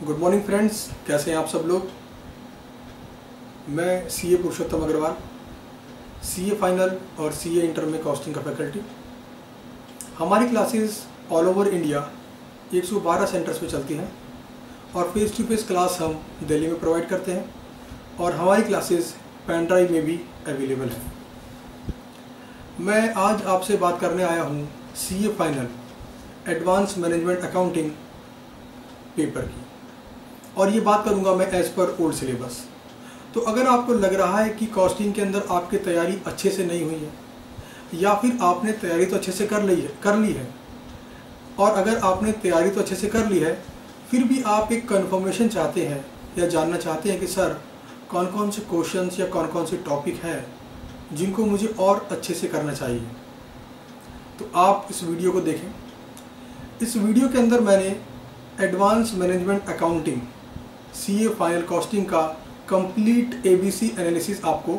Good morning friends, कैसे हैं आप सब लोग। मैं सीए पुरुषोत्तम अग्रवाल, सीए फाइनल और सीए इंटर में कॉस्टिंग का फैकल्टी। हमारी classes all over India 112 centres पे चलती हैं और फेस टू फेस क्लास हम दिल्ली में प्रोवाइड करते हैं और हमारी क्लासेस पेन ड्राइव में भी अवेलेबल है। मैं आज आपसे बात करने आया हूँ CA final advance management accounting paper की, और ये बात करूँगा मैं एज़ पर ओल्ड सिलेबस। तो अगर आपको लग रहा है कि कॉस्टिंग के अंदर आपकी तैयारी अच्छे से नहीं हुई है या फिर आपने तैयारी तो अच्छे से कर ली है और अगर आपने तैयारी तो अच्छे से कर ली है फिर भी आप एक कन्फर्मेशन चाहते हैं या जानना चाहते हैं कि सर कौन कौन से क्वेश्चंस या कौन कौन से टॉपिक हैं जिनको मुझे और अच्छे से करना चाहिए, तो आप इस वीडियो को देखें। इस वीडियो के अंदर मैंने advance management accounting CA final costing का कंप्लीट एबीसी एनालिसिस आपको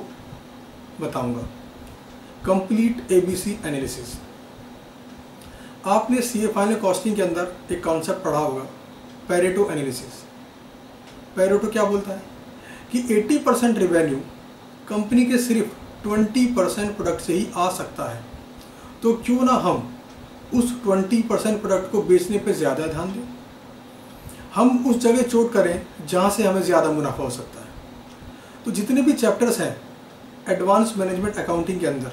बताऊंगा। Complete ABC analysis. आपने सीए फाइनल कॉस्टिंग के अंदर एक कॉन्सेप्ट पढ़ा होगा, पेरेटो एनालिसिस। पेरेटो क्या बोलता है कि 80% रेवेन्यू कंपनी के सिर्फ 20% प्रोडक्ट से ही आ सकता है, तो क्यों ना हम उस 20% प्रोडक्ट को बेचने पे ज़्यादा ध्यान दें। हम उस जगह चोट करें जहाँ से हमें ज़्यादा मुनाफा हो सकता है। तो जितने भी चैप्टर्स हैं एडवांस मैनेजमेंट अकाउंटिंग के अंदर,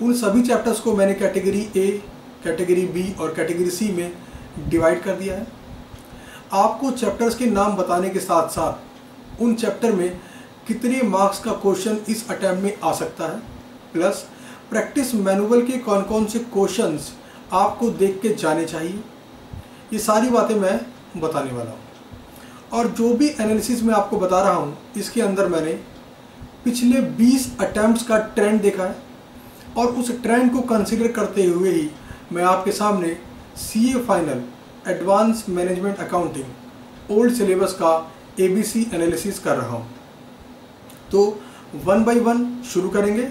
उन सभी चैप्टर्स को मैंने कैटेगरी ए, कैटेगरी बी और कैटेगरी सी में डिवाइड कर दिया है। आपको चैप्टर्स के नाम बताने के साथ साथ उन चैप्टर में कितने मार्क्स का क्वेश्चन इस अटैम्प्ट में आ सकता है, प्लस प्रैक्टिस मैनुअल के कौन कौन से क्वेश्चंस आपको देख के जाने चाहिए, ये सारी बातें मैं बताने वाला हूँ। और जो भी एनालिसिस मैं आपको बता रहा हूँ इसके अंदर मैंने पिछले 20 अटैम्प्ट्स का ट्रेंड देखा है और उस ट्रेंड को कंसिडर करते हुए ही मैं आपके सामने CA final advance management accounting old syllabus का एबीसी एनालिसिस कर रहा हूँ। तो 1 बाय 1 शुरू करेंगे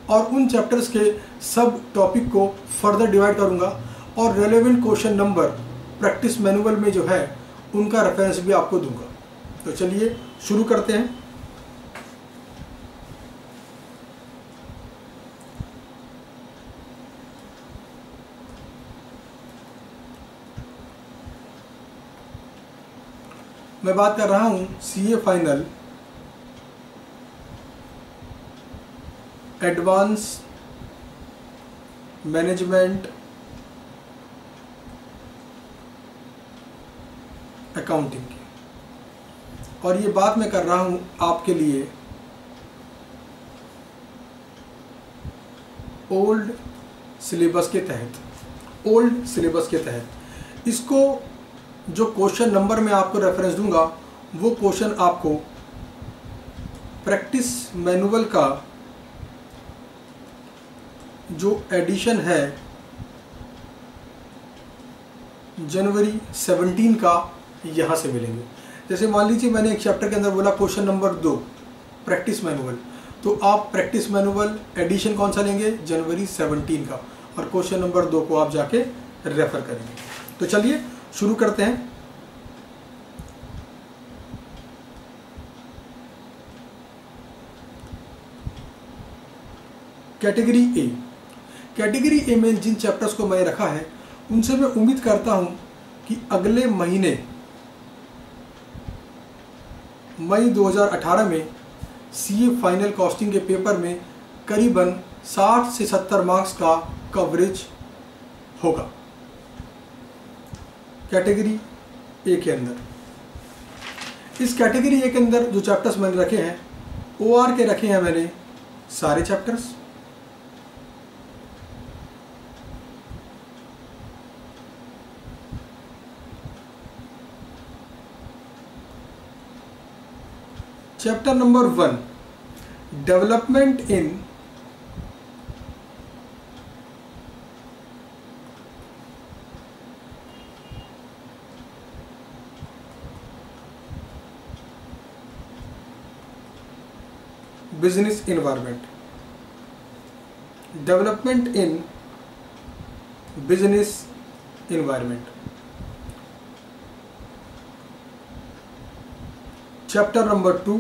और उन चैप्टर्स के सब टॉपिक को फर्दर डिवाइड करूँगा और relevant question number practice manual में जो है उनका रेफरेंस भी आपको दूंगा। तो चलिए शुरू करते हैं। मैं बात कर रहा हूं CA final advance management accounting की, और ये बात मैं कर रहा हूं आपके लिए ओल्ड सिलेबस के तहत। ओल्ड सिलेबस के तहत इसको जो क्वेश्चन नंबर मैं आपको रेफरेंस दूंगा वो क्वेश्चन आपको प्रैक्टिस मैनुअल का जो एडिशन है जनवरी 17 का यहाँ से मिलेंगे। जैसे मान लीजिए मैंने एक चैप्टर के अंदर बोला क्वेश्चन नंबर 2 प्रैक्टिस मैनुअल, तो आप प्रैक्टिस मैनुअल एडिशन कौन सा लेंगे, जनवरी 17 का, और क्वेश्चन नंबर 2 को आप जाके रेफर करेंगे। तो चलिए शुरू करते हैं। Category A. कैटेगरी ए में जिन चैप्टर्स को मैंने रखा है उनसे मैं उम्मीद करता हूं कि अगले महीने मई 2018 में सीए फाइनल कॉस्टिंग के पेपर में करीबन 60 से 70 मार्क्स का कवरेज होगा कैटेगरी ए के अंदर। इस कैटेगरी ए के अंदर जो चैप्टर्स मैंने रखे हैं ओआर के रखे हैं मैंने सारे chapters. Chapter number 1 development in business environment. Development in business environment. Chapter number 2,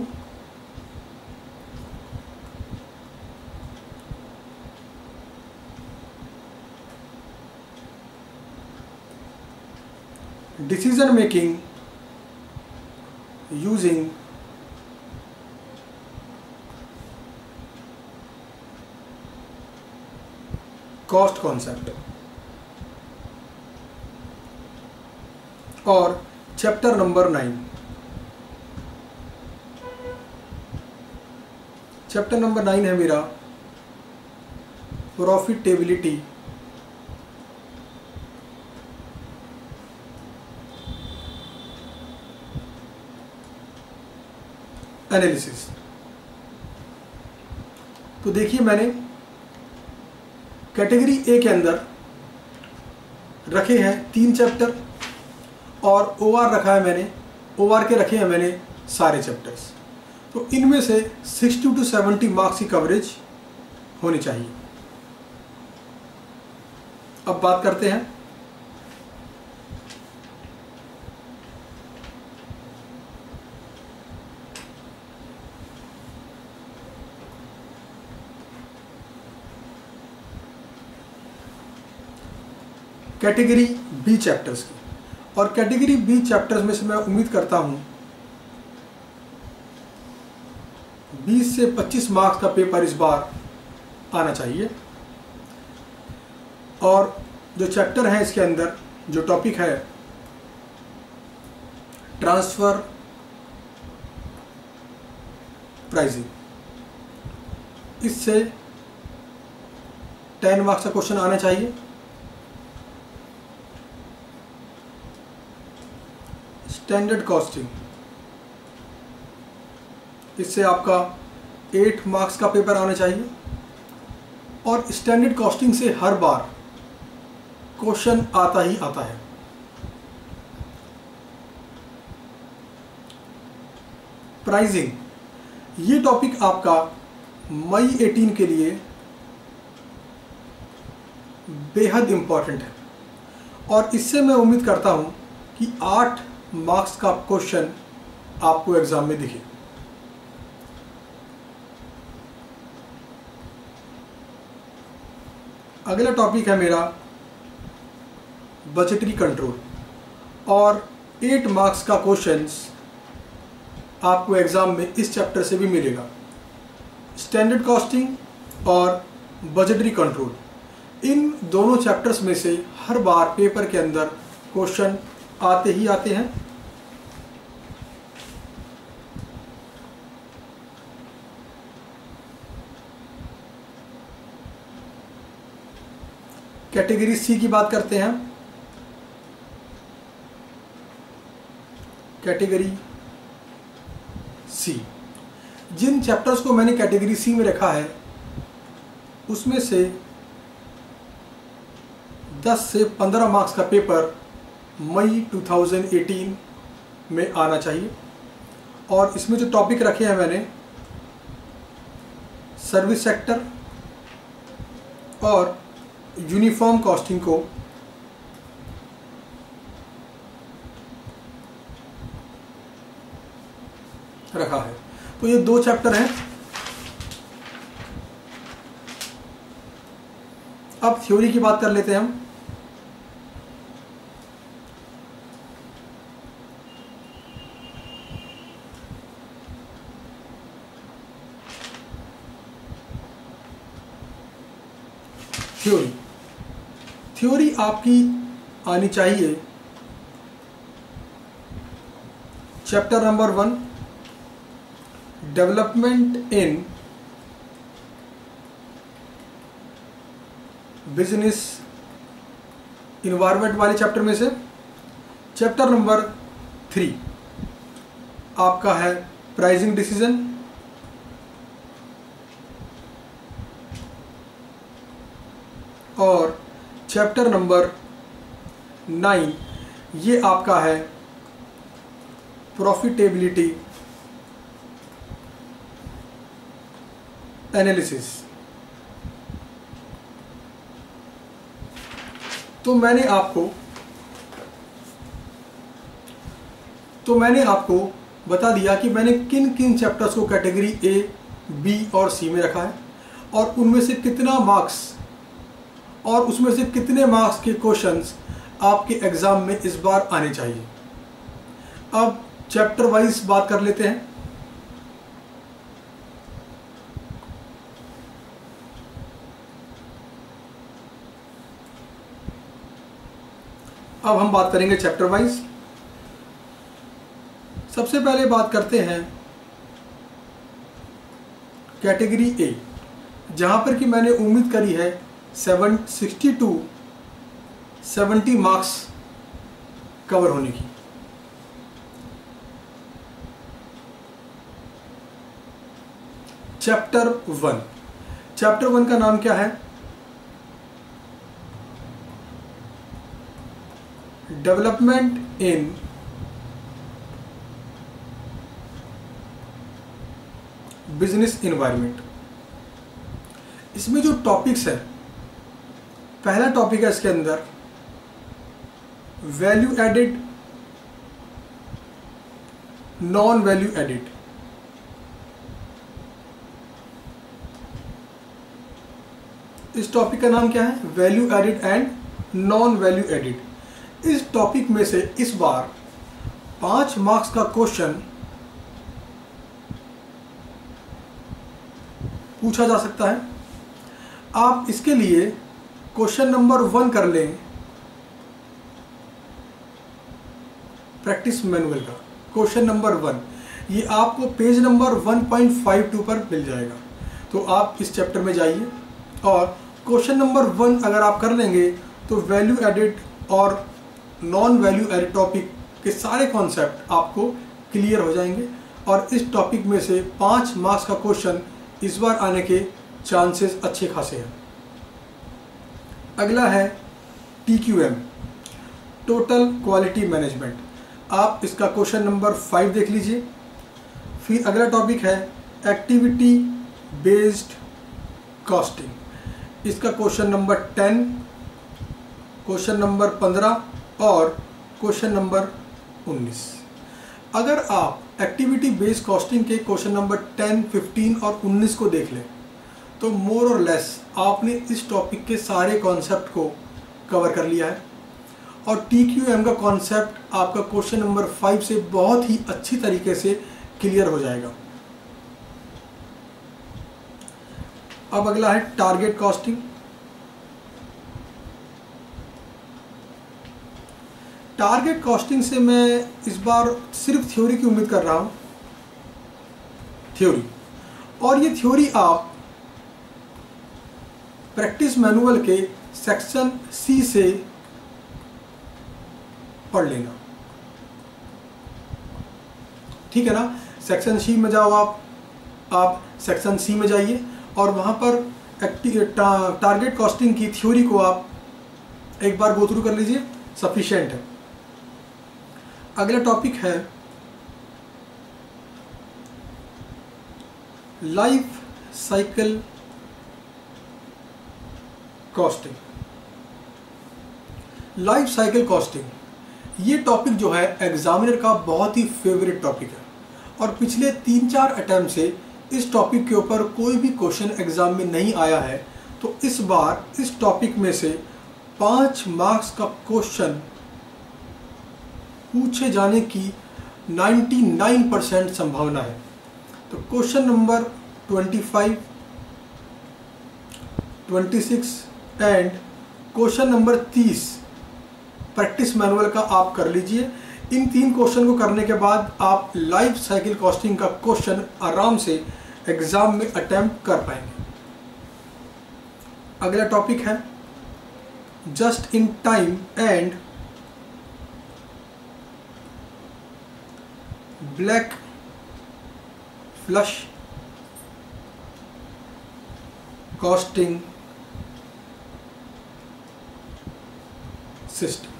decision making using cost concept, और चैप्टर नंबर 9, चैप्टर नंबर 9 है मेरा प्रॉफिटेबिलिटी एनालिसिस। तो देखिए, मैंने कैटेगरी ए के अंदर रखे हैं 3 चैप्टर और ओआर रखा है मैंने, ओआर के रखे हैं मैंने सारे चैप्टर्स। तो इनमें से 60 to 70 मार्क्स की कवरेज होनी चाहिए। अब बात करते हैं कैटेगरी बी चैप्टर्स की। और कैटेगरी बी चैप्टर्स में से मैं उम्मीद करता हूं 20 से 25 मार्क्स का पेपर इस बार आना चाहिए। और जो चैप्टर है इसके अंदर जो टॉपिक है ट्रांसफर प्राइसिंग, इससे 10 मार्क्स का क्वेश्चन आना चाहिए। स्टैंडर्ड कॉस्टिंग, इससे आपका 8 मार्क्स का पेपर आना चाहिए। और स्टैंडर्ड कॉस्टिंग से हर बार क्वेश्चन आता ही आता है। प्राइसिंग, ये टॉपिक आपका मई 18 के लिए बेहद इंपॉर्टेंट है और इससे मैं उम्मीद करता हूं कि 8 मार्क्स का क्वेश्चन आपको एग्जाम में दिखे। अगला टॉपिक है मेरा बजटरी कंट्रोल और 8 मार्क्स का क्वेश्चंस आपको एग्जाम में इस चैप्टर से भी मिलेगा। स्टैंडर्ड कॉस्टिंग और बजटरी कंट्रोल, इन दोनों चैप्टर्स में से हर बार पेपर के अंदर क्वेश्चन आते ही आते हैं। कैटेगरी सी की बात करते हैं। कैटेगरी सी, जिन चैप्टर्स को मैंने कैटेगरी सी में रखा है उसमें से 10 से 15 मार्क्स का पेपर मई 2018 में आना चाहिए। और इसमें जो टॉपिक रखे हैं मैंने सर्विस सेक्टर और यूनिफॉर्म कॉस्टिंग को रखा है। तो ये 2 चैप्टर हैं। अब थ्योरी की बात कर लेते हैं हम। थ्योरी आपकी आनी चाहिए chapter number 1 development in business environment वाले चैप्टर में से। चैप्टर नंबर 3 आपका है प्राइसिंग डिसीजन, और चैप्टर नंबर 9 ये आपका है प्रॉफिटेबिलिटी एनालिसिस। तो मैंने आपको बता दिया कि मैंने किन किन चैप्टर्स को कैटेगरी ए, बी और सी में रखा है और उनमें से कितना मार्क्स और उसमें से कितने मार्क्स के क्वेश्चंस आपके एग्ज़ाम में इस बार आने चाहिए। अब चैप्टर वाइज बात कर लेते हैं। अब हम बात करेंगे चैप्टर वाइज। सबसे पहले बात करते हैं कैटेगरी ए, जहां पर कि मैंने उम्मीद करी है 60 to 70 मार्क्स कवर होने की। चैप्टर 1 का नाम क्या है? Development in business environment. इसमें जो टॉपिक्स है, पहला टॉपिक है इसके अंदर value added, non value added. इस टॉपिक का नाम क्या है? Value added and non value added. इस टॉपिक में से इस बार 5 मार्क्स का क्वेश्चन पूछा जा सकता है। आप इसके लिए क्वेश्चन नंबर 1 कर लें प्रैक्टिस मैनुअल का। क्वेश्चन नंबर 1 ये आपको पेज नंबर 1.52 पर मिल जाएगा। तो आप इस चैप्टर में जाइए और क्वेश्चन नंबर 1 अगर आप कर लेंगे तो वैल्यू एडेड और नॉन वैल्यू एडेड टॉपिक के सारे कॉन्सेप्ट आपको क्लियर हो जाएंगे और इस टॉपिक में से 5 मार्क्स का क्वेश्चन इस बार आने के चांसेस अच्छे खासे हैं। अगला है TQM, टोटल क्वालिटी मैनेजमेंट। आप इसका क्वेश्चन नंबर 5 देख लीजिए। फिर अगला टॉपिक है एक्टिविटी बेस्ड कॉस्टिंग। इसका क्वेश्चन नंबर 10, क्वेश्चन नंबर 15 और क्वेश्चन नंबर 19। अगर आप एक्टिविटी बेस्ड कॉस्टिंग के क्वेश्चन नंबर 10, 15 और 19 को देख लें तो मोर और लेस आपने इस टॉपिक के सारे कॉन्सेप्ट को कवर कर लिया है और TQM का कॉन्सेप्ट आपका क्वेश्चन नंबर 5 से बहुत ही अच्छी तरीके से क्लियर हो जाएगा। अब अगला है टारगेट कॉस्टिंग। टारगेट कॉस्टिंग से मैं इस बार सिर्फ थ्योरी की उम्मीद कर रहा हूं, थ्योरी। और ये थ्योरी आप प्रैक्टिस मैनुअल के सेक्शन C से पढ़ लेना, ठीक है ना। सेक्शन C में जाओ, आप सेक्शन C में जाइए और वहां पर टारगेट कॉस्टिंग की थ्योरी को आप एक बार गो थ्रू कर लीजिए, सफिशिएंट है। अगला टॉपिक है life cycle costing. Life cycle costing ये टॉपिक जो है एग्जामिनर का बहुत ही फेवरेट टॉपिक है और पिछले 3-4 अटेम्प्ट से इस टॉपिक के ऊपर कोई भी क्वेश्चन एग्जाम में नहीं आया है। तो इस बार इस टॉपिक में से 5 मार्क्स का क्वेश्चन पूछे जाने की 99% संभावना है। तो question number 25, 26 and question number 30 practice manual का आप कर लीजिए। इन 3 क्वेश्चन को करने के बाद आप लाइफ साइकिल कॉस्टिंग का क्वेश्चन आराम से एग्जाम में अटेम्प्ट कर पाएंगे। अगला टॉपिक है just in time and black flush costing system.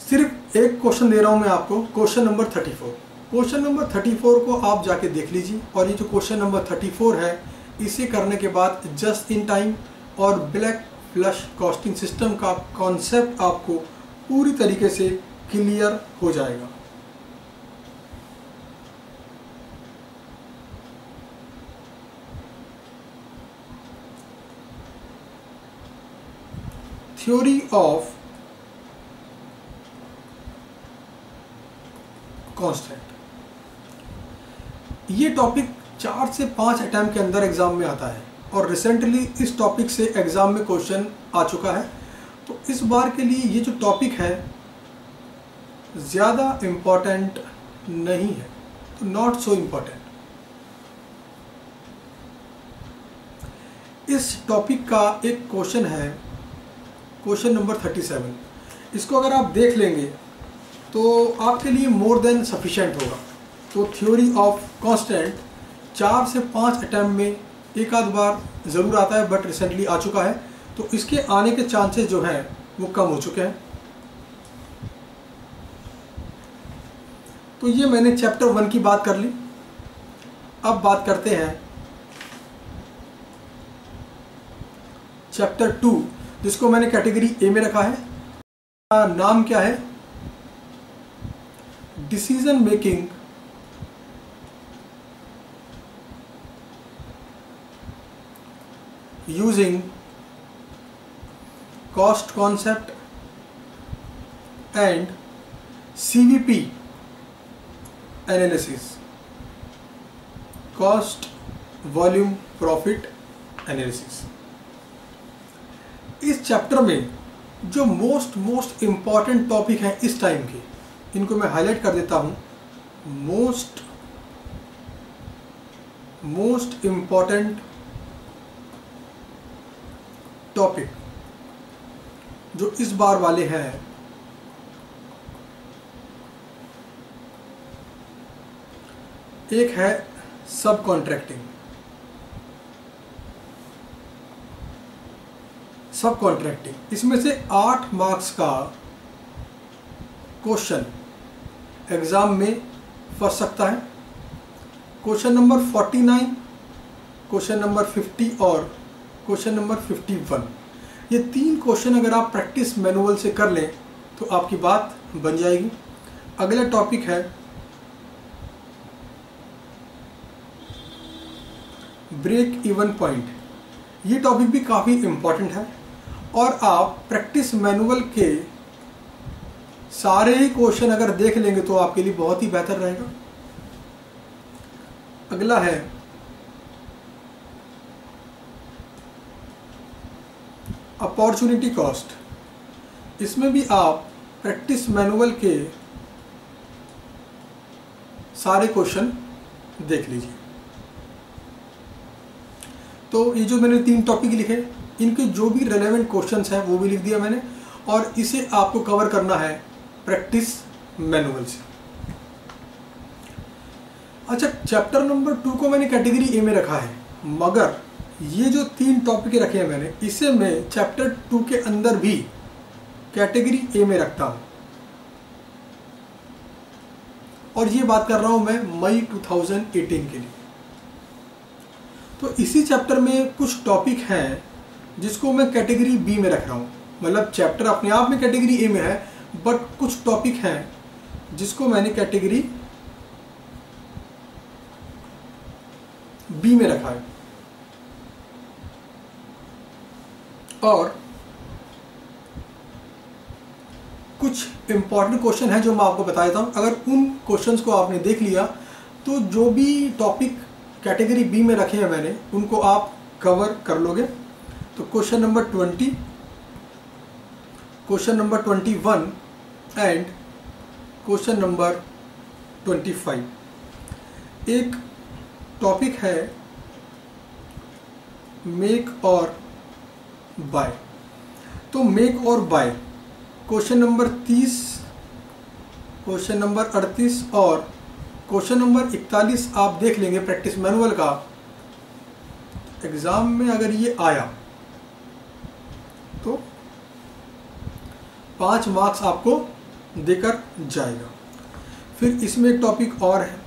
सिर्फ एक क्वेश्चन दे रहा हूं मैं आपको, क्वेश्चन नंबर 34। क्वेश्चन नंबर 34 को आप जाके देख लीजिए और ये जो क्वेश्चन नंबर 34 है इसे करने के बाद जस्ट इन टाइम और ब्लैक फ्लश कॉस्टिंग सिस्टम का कॉन्सेप्ट आपको पूरी तरीके से क्लियर हो जाएगा। Theory of constant. ये टॉपिक 4 से 5 अटैम्प्ट के अंदर एग्जाम में आता है और रिसेंटली इस टॉपिक से एग्जाम में क्वेश्चन आ चुका है। तो इस बार के लिए ये जो टॉपिक है ज़्यादा इम्पॉर्टेंट नहीं है, तो नॉट सो इम्पॉर्टेंट। इस टॉपिक का एक क्वेश्चन है, क्वेश्चन नंबर 37। इसको अगर आप देख लेंगे तो आपके लिए मोर देन सफिशेंट होगा। तो थ्योरी ऑफ कांस्टेंट 4 से 5 अटैम्प्ट में एक आध बार ज़रूर आता है, बट रिसेंटली आ चुका है, तो इसके आने के चांसेस जो हैं वो कम हो चुके हैं। तो ये मैंने चैप्टर 1 की बात कर ली। अब बात करते हैं चैप्टर 2, जिसको मैंने कैटेगरी ए में रखा है। नाम क्या है? Decision making using cost concept and CVP analysis, cost volume profit analysis. इस चैप्टर में जो मोस्ट इम्पॉर्टेंट टॉपिक है इस टाइम के, इनको मैं हाईलाइट कर देता हूं। मोस्ट इम्पॉर्टेंट टॉपिक जो इस बार वाले हैं, एक है सब कॉन्ट्रैक्टिंग। सब कॉन्ट्रैक्टिंग इसमें से 8 मार्क्स का क्वेश्चन एग्जाम में फंस सकता है। क्वेश्चन नंबर 49, क्वेश्चन नंबर 50 और क्वेश्चन नंबर 51, ये 3 क्वेश्चन अगर आप प्रैक्टिस मैनुअल से कर लें तो आपकी बात बन जाएगी। अगला टॉपिक है ब्रेक इवन पॉइंट। ये टॉपिक भी काफ़ी इम्पॉर्टेंट है और आप प्रैक्टिस मैनुअल के सारे ही क्वेश्चन अगर देख लेंगे तो आपके लिए बहुत ही बेहतर रहेगा। अगला है अपॉर्चुनिटी कॉस्ट। इसमें भी आप प्रैक्टिस मैनुअल के सारे क्वेश्चन देख लीजिए। तो ये जो मैंने 3 टॉपिक लिखे, इनके जो भी रेलेवेंट क्वेश्चंस हैं वो भी लिख दिया मैंने, और इसे आपको कवर करना है प्रैक्टिस मैनुअल से। अच्छा, चैप्टर नंबर 2 को मैंने कैटेगरी ए में रखा है, मगर ये जो 3 टॉपिक रखे हैं मैंने, इसे मैं चैप्टर 2 के अंदर भी कैटेगरी ए में रखता हूं। और ये बात कर रहा हूं मैं मई 2018 के लिए। तो इसी चैप्टर में कुछ टॉपिक हैं जिसको मैं कैटेगरी बी में रख रहा हूं। मतलब चैप्टर अपने आप में कैटेगरी ए में है, बट कुछ टॉपिक हैं जिसको मैंने कैटेगरी बी में रखा है। और कुछ इंपॉर्टेंट क्वेश्चन है जो मैं आपको बता देता हूं। अगर उन क्वेश्चंस को आपने देख लिया तो जो भी टॉपिक कैटेगरी बी में रखे हैं मैंने, उनको आप कवर कर लोगे। तो question number 20, question number 21 and question number 25। एक टॉपिक है मेक और बाय। तो मेक और by question number 30, question number 38 और क्वेश्चन नंबर 41 आप देख लेंगे प्रैक्टिस मैनुअल का। एग्जाम में अगर ये आया तो 5 मार्क्स आपको देकर जाएगा। फिर इसमें एक टॉपिक और है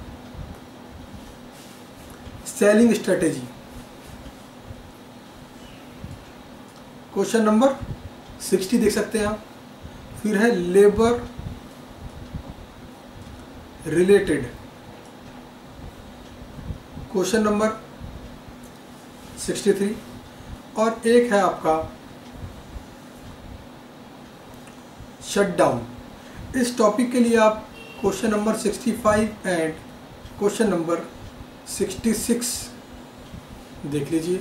सेलिंग स्ट्रेटेजी, क्वेश्चन नंबर 60 देख सकते हैं आप। फिर है लेबर रिलेटेड, क्वेश्चन नंबर 63। और एक है आपका शटडाउन। इस टॉपिक के लिए आप question number 65 and question number 66 देख लीजिए।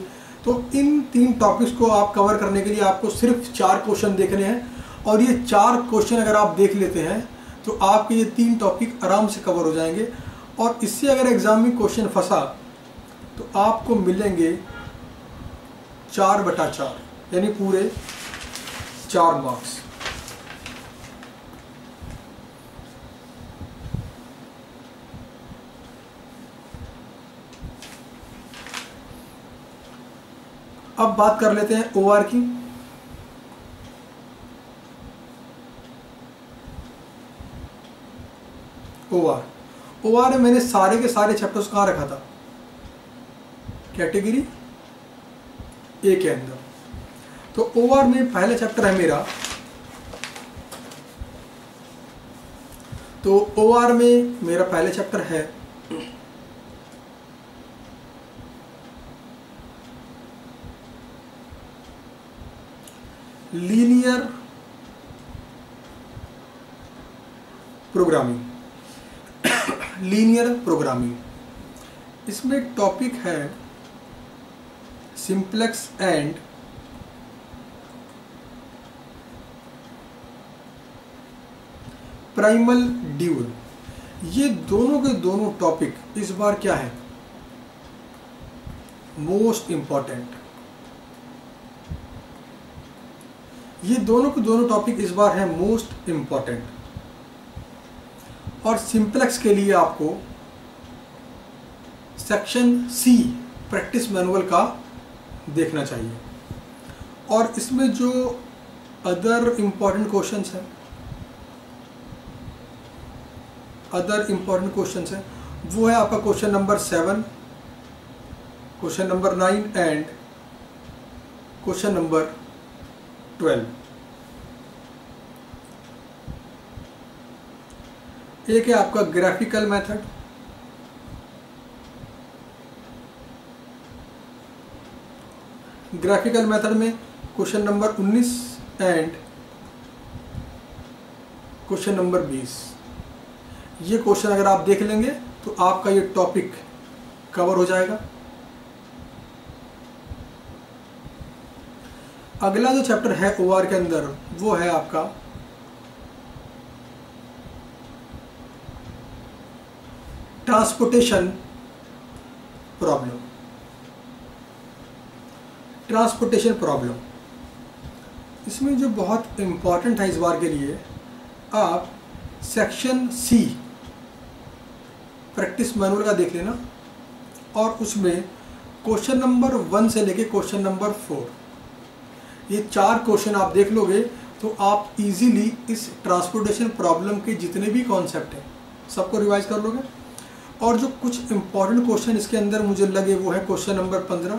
तो इन 3 टॉपिक्स को आप कवर करने के लिए आपको सिर्फ 4 क्वेश्चन देखने हैं, और ये 4 क्वेश्चन अगर आप देख लेते हैं तो आपके ये 3 टॉपिक आराम से कवर हो जाएंगे। और इससे अगर एग्जाम में क्वेश्चन फंसा तो आपको मिलेंगे 4/4, यानी पूरे 4 मार्क्स। अब बात कर लेते हैं OR की। OR में मैंने सारे के सारे चैप्टर्स कहाँ रखा था? कैटेगरी A के अंदर। तो OR में पहला चैप्टर है मेरा, तो OR में मेरा पहला चैप्टर है लीनियर प्रोग्रामिंग। लीनियर प्रोग्रामिंग, इसमें टॉपिक है सिंप्लेक्स एंड प्राइमल ड्यूल। ये दोनों के दोनों टॉपिक इस बार क्या है? Most important. ये दोनों के दोनों टॉपिक इस बार है मोस्ट इंपॉर्टेंट। और सिंप्लेक्स के लिए आपको सेक्शन C प्रैक्टिस मैनुअल का देखना चाहिए। और इसमें जो अदर इम्पॉर्टेंट क्वेश्चंस हैं, वो है आपका question number 7, question number 9 and question number 12। एक है आपका ग्राफिकल मेथड, ग्राफिकल मेथड में question number 19 and question number 20। ये क्वेश्चन अगर आप देख लेंगे तो आपका ये टॉपिक कवर हो जाएगा। अगला जो चैप्टर है OR के अंदर वो है आपका ट्रांसपोर्टेशन प्रॉब्लम। ट्रांसपोर्टेशन प्रॉब्लम इसमें जो बहुत इम्पॉर्टेंट है इस बार के लिए, आप सेक्शन C प्रैक्टिस मैनुअल का देख लेना, और उसमें क्वेश्चन नंबर 1 से लेके क्वेश्चन नंबर 4, ये 4 क्वेश्चन आप देख लोगे तो आप इजीली इस ट्रांसपोर्टेशन प्रॉब्लम के जितने भी कॉन्सेप्ट हैं सबको रिवाइज कर लोगे। और जो कुछ इम्पॉर्टेंट क्वेश्चन इसके अंदर मुझे लगे वो है क्वेश्चन नंबर 15,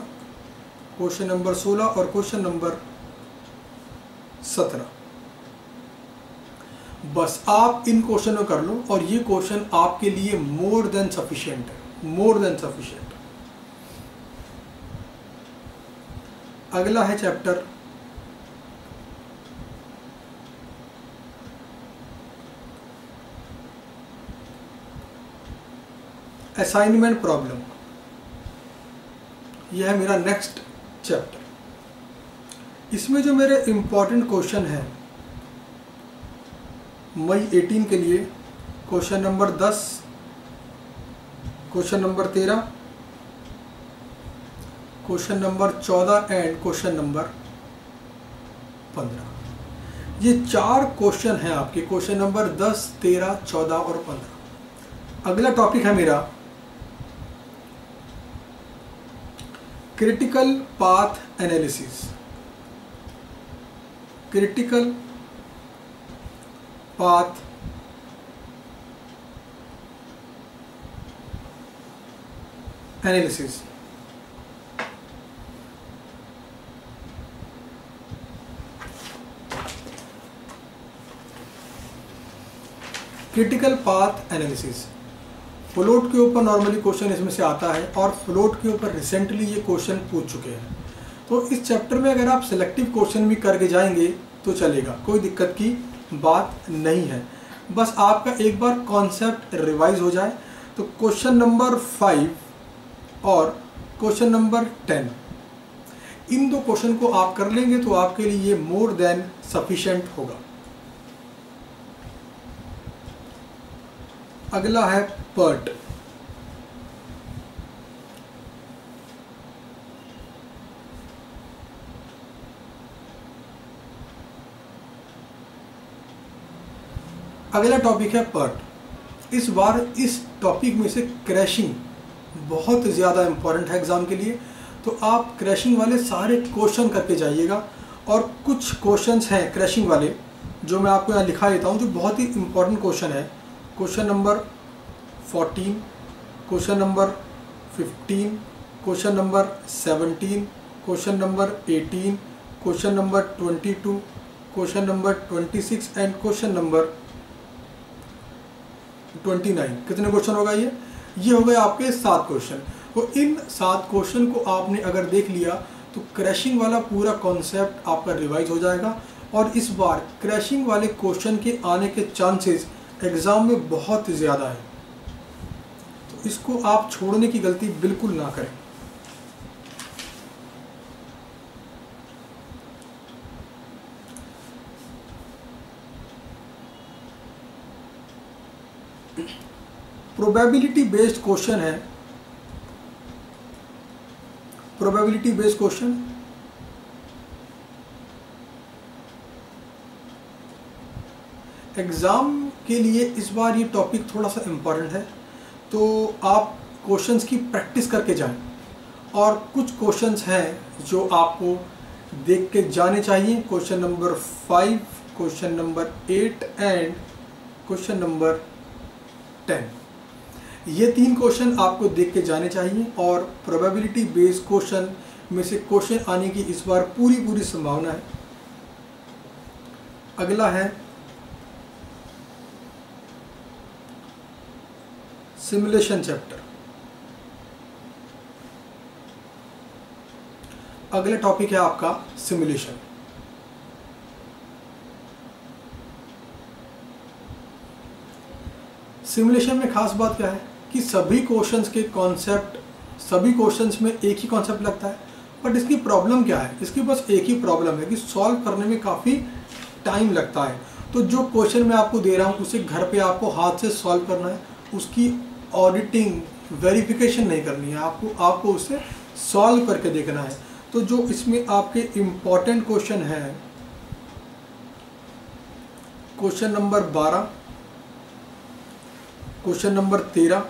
क्वेश्चन नंबर 16 और क्वेश्चन नंबर 17। बस आप इन क्वेश्चनों कर लो और ये क्वेश्चन आपके लिए मोर देन सफिशिएंट है, मोर देन सफिशिएंट। अगला है चैप्टर असाइनमेंट प्रॉब्लम। यह है मेरा नेक्स्ट चैप्टर। इसमें जो मेरे इंपॉर्टेंट क्वेश्चन है मई 18 के लिए, question number 10, question number 13, question number 14 and question number 15। ये 4 क्वेश्चन हैं आपके, क्वेश्चन नंबर 10, 13, 14 और 15। अगला टॉपिक है मेरा critical path analysis. Critical path analysis. Critical path analysis float के ऊपर नॉर्मली क्वेश्चन इसमें से आता है, और फ्लोट के ऊपर रिसेंटली ये क्वेश्चन पूछ चुके हैं। तो इस चैप्टर में अगर आप सिलेक्टिव क्वेश्चन भी करके जाएंगे तो चलेगा, कोई दिक्कत की बात नहीं है, बस आपका एक बार कॉन्सेप्ट रिवाइज हो जाए। तो क्वेश्चन नंबर 5 और क्वेश्चन नंबर 10, इन दो क्वेश्चन को आप कर लेंगे तो आपके लिए ये मोर देन सफिशिएंट होगा। अगला है पर्ट। अगला टॉपिक है पर्ट। इस बार इस टॉपिक में से क्रैशिंग बहुत ज़्यादा इम्पॉर्टेंट है एग्ज़ाम के लिए, तो आप क्रैशिंग वाले सारे क्वेश्चन करके जाइएगा। और कुछ क्वेश्चंस हैं क्रैशिंग वाले जो मैं आपको यहाँ लिखा देता हूँ, जो बहुत ही इम्पॉर्टेंट क्वेश्चन है। Question number 14, question number 15, question number 17, question number 18, question number 22, question number 26 and question number 29। कितने क्वेश्चन होगा ये हो गए आपके 7 क्वेश्चन। तो इन 7 क्वेश्चन को आपने अगर देख लिया तो क्रैशिंग वाला पूरा कॉन्सेप्ट आपका रिवाइज हो जाएगा। और इस बार क्रैशिंग वाले क्वेश्चन के आने के चांसेस एग्ज़ाम में बहुत ज़्यादा है, तो इसको आप छोड़ने की गलती बिल्कुल ना करें। प्रोबेबिलिटी बेस्ड क्वेश्चन है। प्रोबेबिलिटी बेस्ड क्वेश्चन एग्ज़ाम के लिए इस बार ये टॉपिक थोड़ा सा इम्पॉर्टेंट है, तो आप क्वेश्चंस की प्रैक्टिस करके जाएं। और कुछ क्वेश्चंस हैं जो आपको देख के जाने चाहिए। Question number 5, question number 8 and question number 10, ये 3 क्वेश्चन आपको देख के जाने चाहिए। और प्रोबेबिलिटी बेस्ड क्वेश्चन में से क्वेश्चन आने की इस बार पूरी संभावना है। अगला है सिमुलेशन चैप्टर। अगला टॉपिक है आपका सिमुलेशन। सिमुलेशन में खास बात क्या है कि सभी क्वेश्चंस के कॉन्सेप्ट, सभी क्वेश्चंस में एक ही कॉन्सेप्ट लगता है, बट इसकी प्रॉब्लम क्या है? इसकी बस एक ही प्रॉब्लम है कि सॉल्व करने में काफ़ी टाइम लगता है। तो जो क्वेश्चन मैं आपको दे रहा हूँ उसे घर पे आपको हाथ से सॉल्व करना है, उसकी ऑडिटिंग वेरिफिकेशन नहीं करनी है, आपको उसे सॉल्व करके देखना है। तो जो इसमें आपके इम्पॉर्टेंट क्वेश्चन हैं, question number 12, question number 13,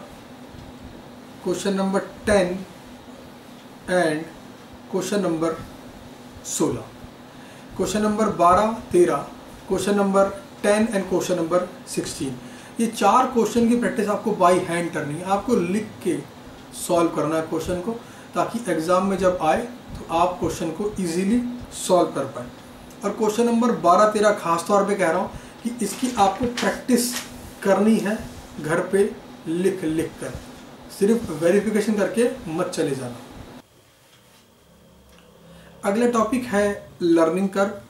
question number 10 and question number 16। Question number 12, 13, question number 10 and question number 16, ये 4 क्वेश्चन की प्रैक्टिस आपको बाई हैंड करनी है। आपको लिख के सॉल्व करना है क्वेश्चन को, ताकि एग्ज़ाम में जब आए तो आप क्वेश्चन को इजीली सॉल्व कर पाएँ। और क्वेश्चन नंबर 12, 13 खास तौर पे कह रहा हूँ कि इसकी आपको प्रैक्टिस करनी है घर पे लिख कर, सिर्फ वेरिफिकेशन करके मत चले जाना। अगला टॉपिक है learning curve.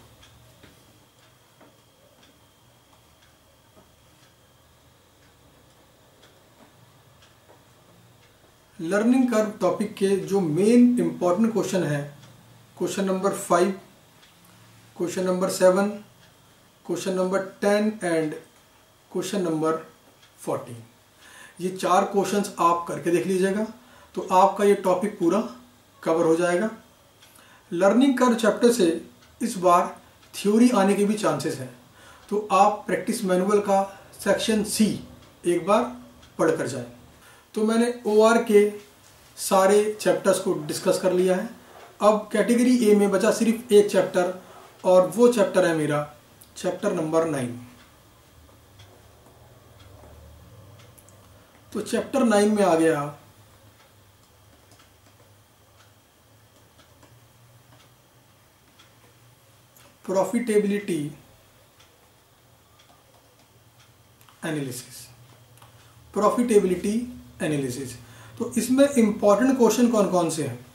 Learning curve topic के जो मेन इंपॉर्टेंट क्वेश्चन है, question number 5, question number 7, question number 10 and question number 14, ये 4 क्वेश्चंस आप करके देख लीजिएगा तो आपका ये टॉपिक पूरा कवर हो जाएगा। लर्निंग कर्व चैप्टर से इस बार थ्योरी आने के भी चांसेस हैं, तो आप प्रैक्टिस मैनुअल का सेक्शन सी एक बार पढ़ कर जाएं। तो मैंने OR के सारे चैप्टर्स को डिस्कस कर लिया है। अब कैटेगरी ए में बचा सिर्फ एक चैप्टर, और वो चैप्टर है मेरा चैप्टर नंबर 9। तो चैप्टर 9 में आ गया प्रॉफिटेबिलिटी एनालिसिस। प्रॉफिटेबिलिटी एनालिसिस, तो इसमें इंपॉर्टेंट क्वेश्चन कौन कौन से हैं?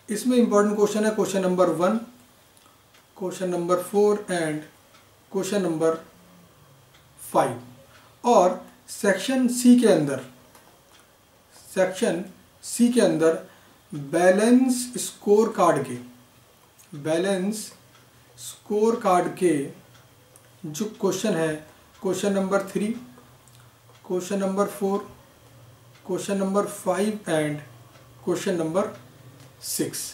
इसमें इंपॉर्टेंट क्वेश्चन है question number 1, question number 4 and question number 5। और सेक्शन सी के अंदर बैलेंस स्कोर कार्ड के जो क्वेश्चन है, question number 3, question number 4, question number 5 and question number 6,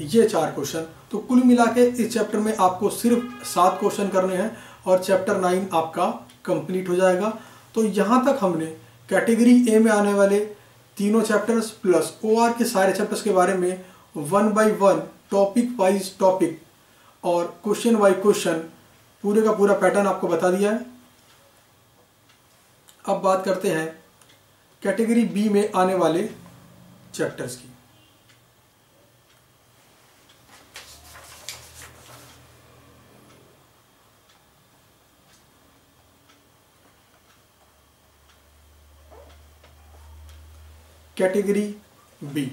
ये 4 क्वेश्चन। तो कुल मिला के इस चैप्टर में आपको सिर्फ 7 क्वेश्चन करने हैं और चैप्टर 9 आपका कंप्लीट हो जाएगा। तो यहाँ तक हमने कैटेगरी ए में आने वाले तीनों चैप्टर्स प्लस ओआर के सारे चैप्टर्स के बारे में 1 बाय 1 टॉपिक वाइज टॉपिक और क्वेश्चन बाय क्वेश्चन पूरे का पूरा पैटर्न आपको बता दिया है। अब बात करते हैं कैटेगरी बी में आने वाले चैप्टर्स की। कैटेगरी बी,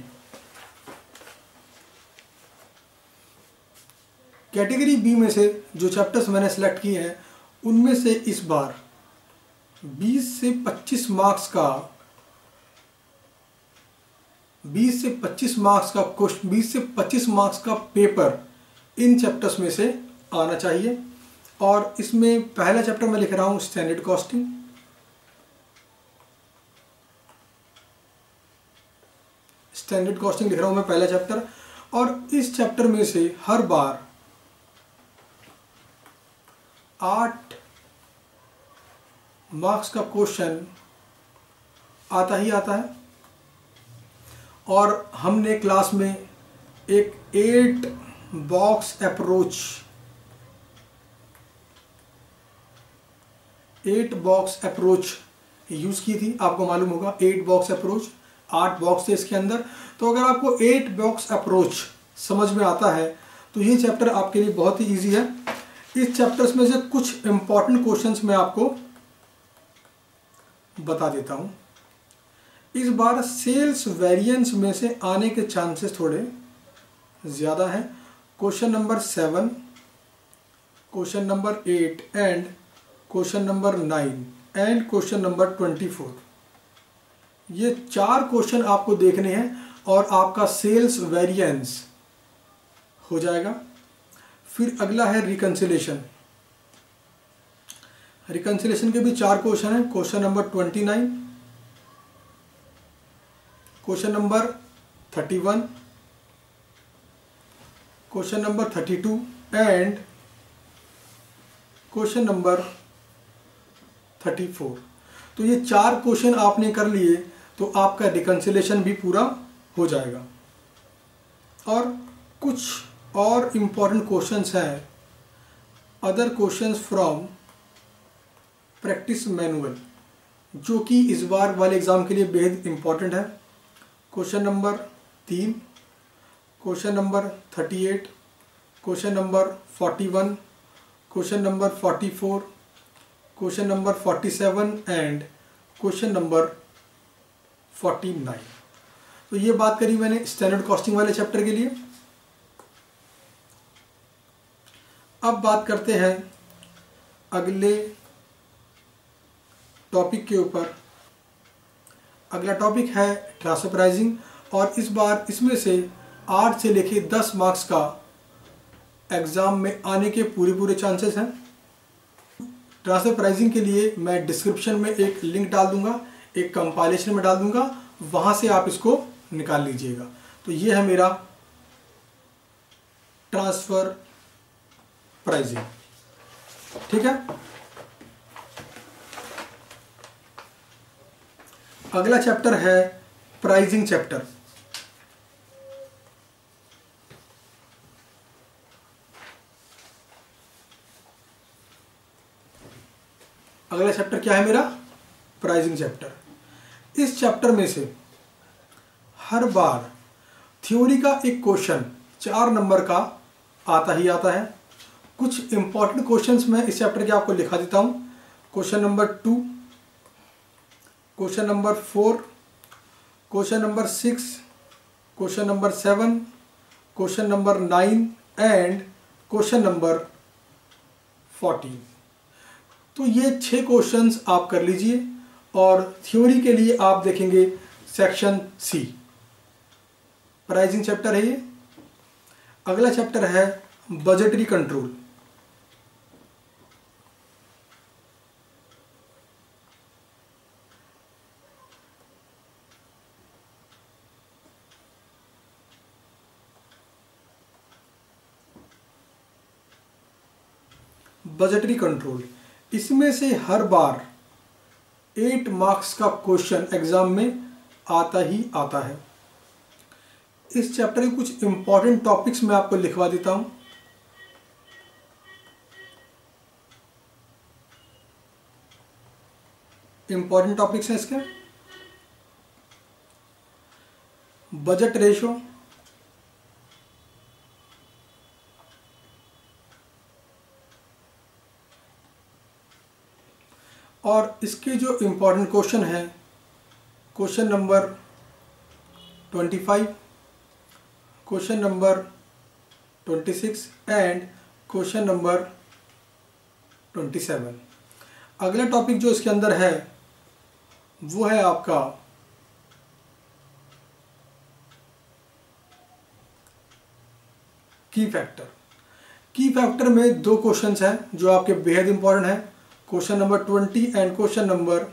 कैटेगरी बी में से जो चैप्टर्स मैंने सेलेक्ट किए हैं उनमें से इस बार 20 से 25 मार्क्स का पेपर इन चैप्टर्स में से आना चाहिए। और इसमें पहला चैप्टर मैं लिख रहा हूं स्टैंडर्ड कॉस्टिंग, लिख रहा हूं मैं पहला चैप्टर। और इस चैप्टर में से हर बार 8 मार्क्स का क्वेश्चन आता ही आता है। और हमने क्लास में एक 8 बॉक्स अप्रोच यूज की थी। आपको मालूम होगा 8 बॉक्स अप्रोच, 8 बॉक्स थे इसके अंदर। तो अगर आपको 8 बॉक्स अप्रोच समझ में आता है तो ये चैप्टर आपके लिए बहुत ही इजी है। इस चैप्टर्स में से कुछ इंपॉर्टेंट क्वेश्चंस मैं आपको बता देता हूं। इस बार सेल्स वेरिएंस में से आने के चांसेस थोड़े ज़्यादा हैं। Question number 7, question number 8 and question number 9 and question number 24, ये 4 क्वेश्चन आपको देखने हैं और आपका सेल्स वेरिएंस हो जाएगा। फिर अगला है रिकंसिलेशन के भी 4 क्वेश्चन हैं। Question number 29, question number 31, question number 32 and question number 34। तो ये 4 क्वेश्चन आपने कर लिए तो आपका रिकंसिलेशन भी पूरा हो जाएगा। और कुछ और इम्पॉर्टेंट क्वेश्चंस हैं, other questions from practice manual, जो कि इस बार वाले एग्जाम के लिए बेहद इम्पॉर्टेंट है। Question number 3, question number 38, question number 41, question number 44, question number 47 and question number 49। तो ये बात करी मैंने स्टैंडर्ड कॉस्टिंग वाले चैप्टर के लिए। अब बात करते हैं अगले टॉपिक के ऊपर। अगला टॉपिक है ट्रांसफर प्राइसिंग और इस बार इसमें से 8 से लेके 10 मार्क्स का एग्जाम में आने के पूरे चांसेस हैं। ट्रांसफर प्राइसिंग के लिए मैं डिस्क्रिप्शन में एक लिंक डाल दूंगा, एक कंपाइलेशन में डाल दूंगा, वहां से आप इसको निकाल लीजिएगा। तो ये है मेरा ट्रांसफर प्राइसिंग, ठीक है। अगला चैप्टर है प्राइसिंग चैप्टर। अगला चैप्टर क्या है मेरा? Pricing chapter. इस चैप्टर में से हर बार थ्योरी का एक क्वेश्चन 4 नंबर का आता ही आता है। कुछ इंपॉर्टेंट क्वेश्चंस मैं इस चैप्टर के आपको लिखा देता हूं। Question number 2, question number 4, question number 6, question number 7, question number 9 and question number 14। तो ये 6 क्वेश्चंस आप कर लीजिए और थ्योरी के लिए आप देखेंगे सेक्शन सी, प्राइसिंग चैप्टर है ये। अगला चैप्टर है बजटरी कंट्रोल। बजटरी कंट्रोल, इसमें से हर बार 8 मार्क्स का क्वेश्चन एग्जाम में आता ही आता है। इस चैप्टर के कुछ इंपॉर्टेंट टॉपिक्स मैं आपको लिखवा देता हूं। इंपॉर्टेंट टॉपिक्स हैं इसके: बजट रेशो, और इसके जो इंपॉर्टेंट क्वेश्चन है, question number 25, question number 26 and question number 27। अगला टॉपिक जो इसके अंदर है वो है आपका की फैक्टर। की फैक्टर में 2 क्वेश्चंस हैं जो आपके बेहद इंपॉर्टेंट हैं, question number 20 and question number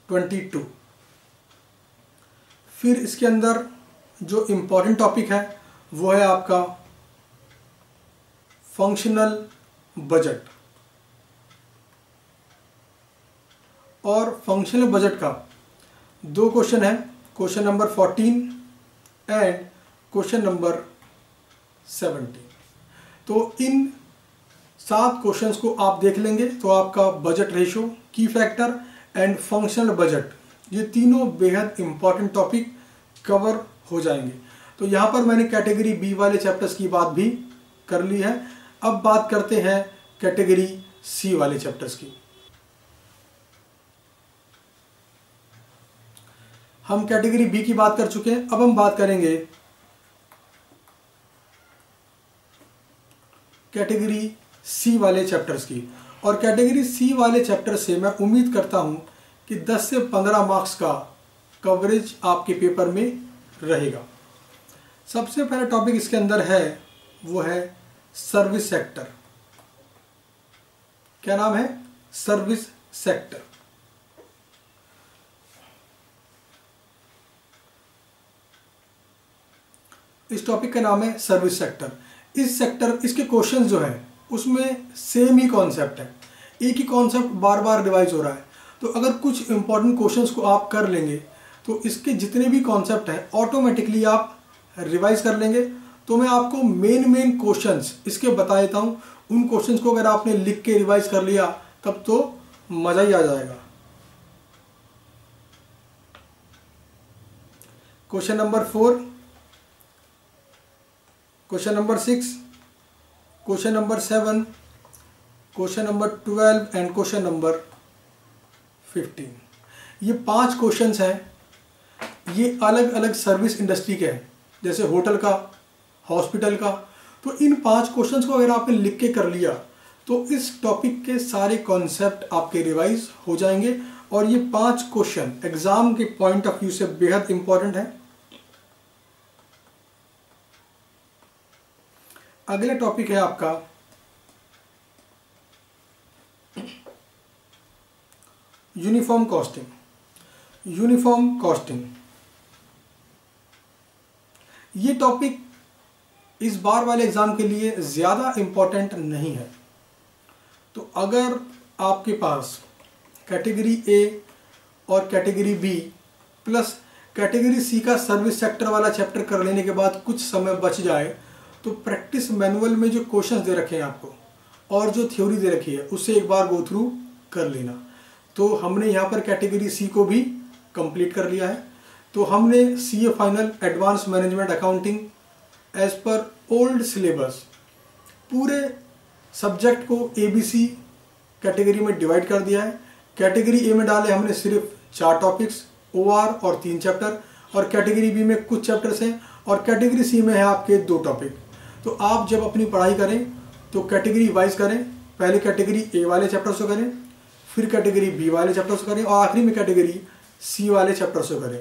22। फिर इसके अंदर जो इंपॉर्टेंट टॉपिक है वो है आपका फंक्शनल बजट, और फंक्शनल बजट का 2 क्वेश्चन है, question number 14 and question number 17। तो इन 7 क्वेश्चंस को आप देख लेंगे तो आपका बजट रेशो, की फैक्टर एंड फंक्शनल बजट, ये तीनों बेहद इंपॉर्टेंट टॉपिक कवर हो जाएंगे। तो यहाँ पर मैंने कैटेगरी बी वाले चैप्टर्स की बात भी कर ली है। अब बात करते हैं कैटेगरी सी वाले चैप्टर्स की। हम कैटेगरी बी की बात कर चुके हैं, अब हम बात करेंगे कैटेगरी सी वाले चैप्टर्स की। और कैटेगरी सी वाले चैप्टर से मैं उम्मीद करता हूं कि 10 से 15 मार्क्स का कवरेज आपके पेपर में रहेगा। सबसे पहला टॉपिक इसके अंदर है वो है सर्विस सेक्टर। क्या नाम है? Service sector. इस टॉपिक का नाम है सर्विस सेक्टर। इस सेक्टर, इसके क्वेश्चंस जो हैं उसमें सेम ही कॉन्सेप्ट है, एक ही कॉन्सेप्ट बार बार रिवाइज हो रहा है। तो अगर कुछ इंपॉर्टेंट क्वेश्चंस को आप कर लेंगे तो इसके जितने भी कॉन्सेप्ट हैं ऑटोमेटिकली आप रिवाइज कर लेंगे। तो मैं आपको मेन क्वेश्चंस इसके बता देता हूं। उन क्वेश्चंस को अगर आपने लिख के रिवाइज कर लिया तब तो मजा ही आ जाएगा। Question number 4, question number 6, question number 7, question number 12 and question number 15। ये 5 क्वेश्चंस हैं। ये अलग अलग सर्विस इंडस्ट्री के हैं, जैसे होटल का, हॉस्पिटल का। तो इन 5 क्वेश्चंस को अगर आपने लिख के कर लिया तो इस टॉपिक के सारे कॉन्सेप्ट आपके रिवाइज हो जाएंगे। और ये 5 क्वेश्चन एग्जाम के पॉइंट ऑफ व्यू से बेहद इंपॉर्टेंट है। अगला टॉपिक है आपका यूनिफॉर्म कॉस्टिंग। यूनिफॉर्म कॉस्टिंग ये टॉपिक इस बार वाले एग्जाम के लिए ज़्यादा इम्पॉर्टेंट नहीं है। तो अगर आपके पास कैटेगरी ए और category B plus category C का सर्विस सेक्टर वाला चैप्टर कर लेने के बाद कुछ समय बच जाए तो प्रैक्टिस मैनुअल में जो क्वेश्चंस दे रखे हैं आपको और जो थ्योरी दे रखी है उससे एक बार गो थ्रू कर लेना। तो हमने यहाँ पर कैटेगरी सी को भी कंप्लीट कर लिया है। तो हमने CA final advance management accounting as per old syllabus पूरे सब्जेक्ट को एबीसी कैटेगरी में डिवाइड कर दिया है। कैटेगरी ए में डाले हमने सिर्फ 4 टॉपिक्स, ओआर और 3 चैप्टर, और कैटेगरी बी में कुछ चैप्टर्स हैं, और कैटेगरी सी में है आपके 2 टॉपिक। तो आप जब अपनी पढ़ाई करें तो कैटेगरी वाइज करें। पहले कैटेगरी ए वाले चैप्टर से करें, फिर कैटेगरी बी वाले चैप्टर से करें और आखिरी में कैटेगरी सी वाले चैप्टर से करें।